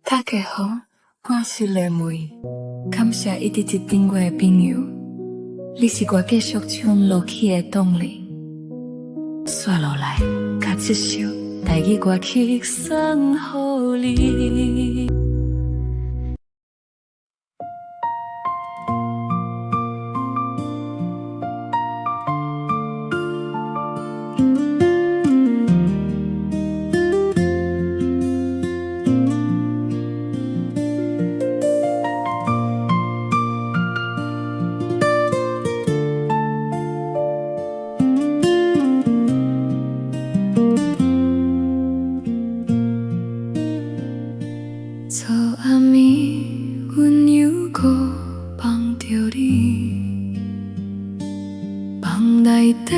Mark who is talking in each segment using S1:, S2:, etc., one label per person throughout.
S1: 大家好，我是丽梅，感谢一直接订我的朋友，你是我继续唱落去的动力。接落来，甲这首台语歌曲送予你。早暗暝，阮又搁梦着你，梦内底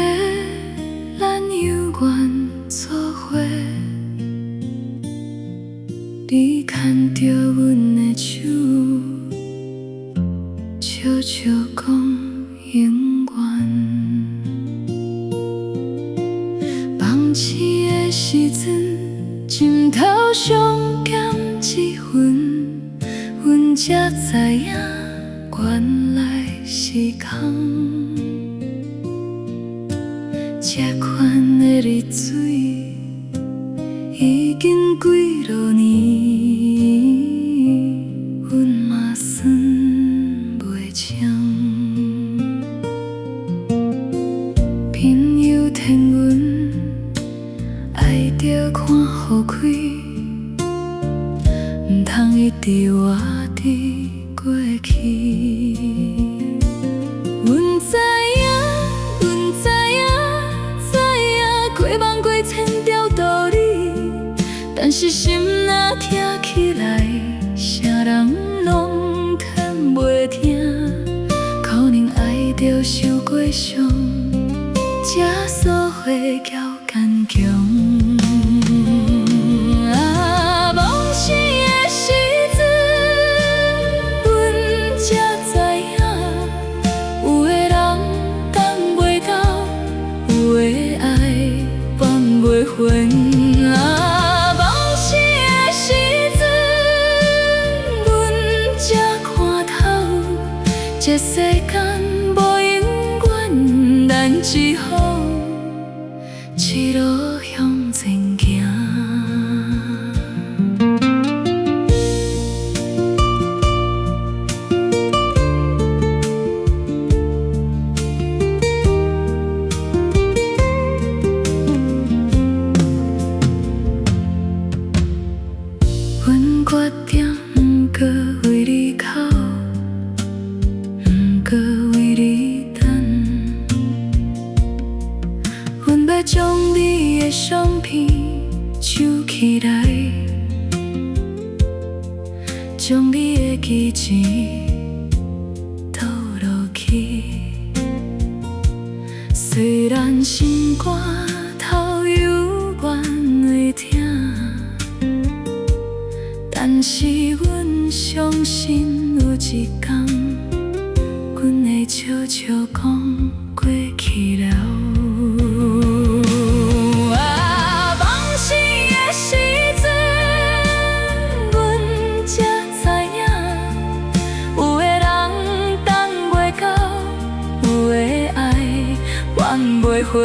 S1: 咱犹原做伙，你牵着阮的手，悄悄讲永远。梦醒的时阵，枕头上减一分，阮才知影原来是空。这款的日子已经几落年，阮嘛算袂清。朋友劝阮爱着看雨开，唔通一直活伫过去。阮知影，过万过千条道理，但是心若听起来，啥人拢听袂听。可能爱着受过伤，才所会叫坚强。梦醒的时阵，阮才看透，这世间无永远，咱只好一路向前行。阮决定不搁为你哭，不搁为你等。阮要将你的相片收起来，将你的记钱倒落去。虽然心肝头犹原会痛，但是阮相信有一天，阮会悄悄讲过去了。梦醒的时阵，阮才知影，有的人等袂到，有的爱挽袂回。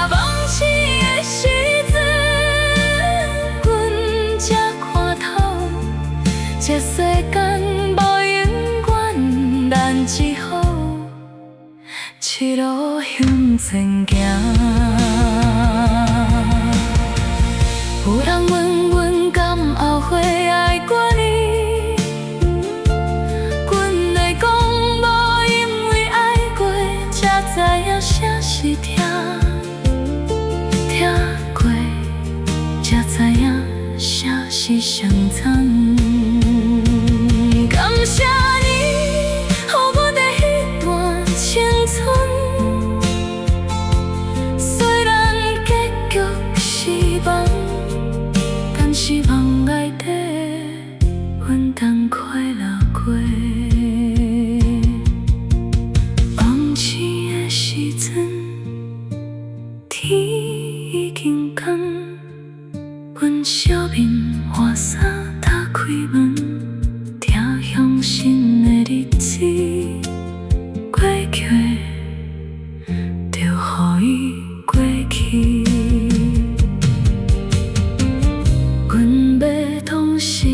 S1: 梦醒的时这世间无永远，咱只好一路向前行。有人问阮敢后悔爱过你，阮会讲无，因为爱过才知影啥是疼，疼过才知影啥是伤痛。感谢你，予阮的迄段青春，虽然结局失望，但是梦内底阮通快乐过。梦醒的时阵，天已经光，阮笑面换衫。门，听乡亲的日子过去，就予伊过去。阮要同时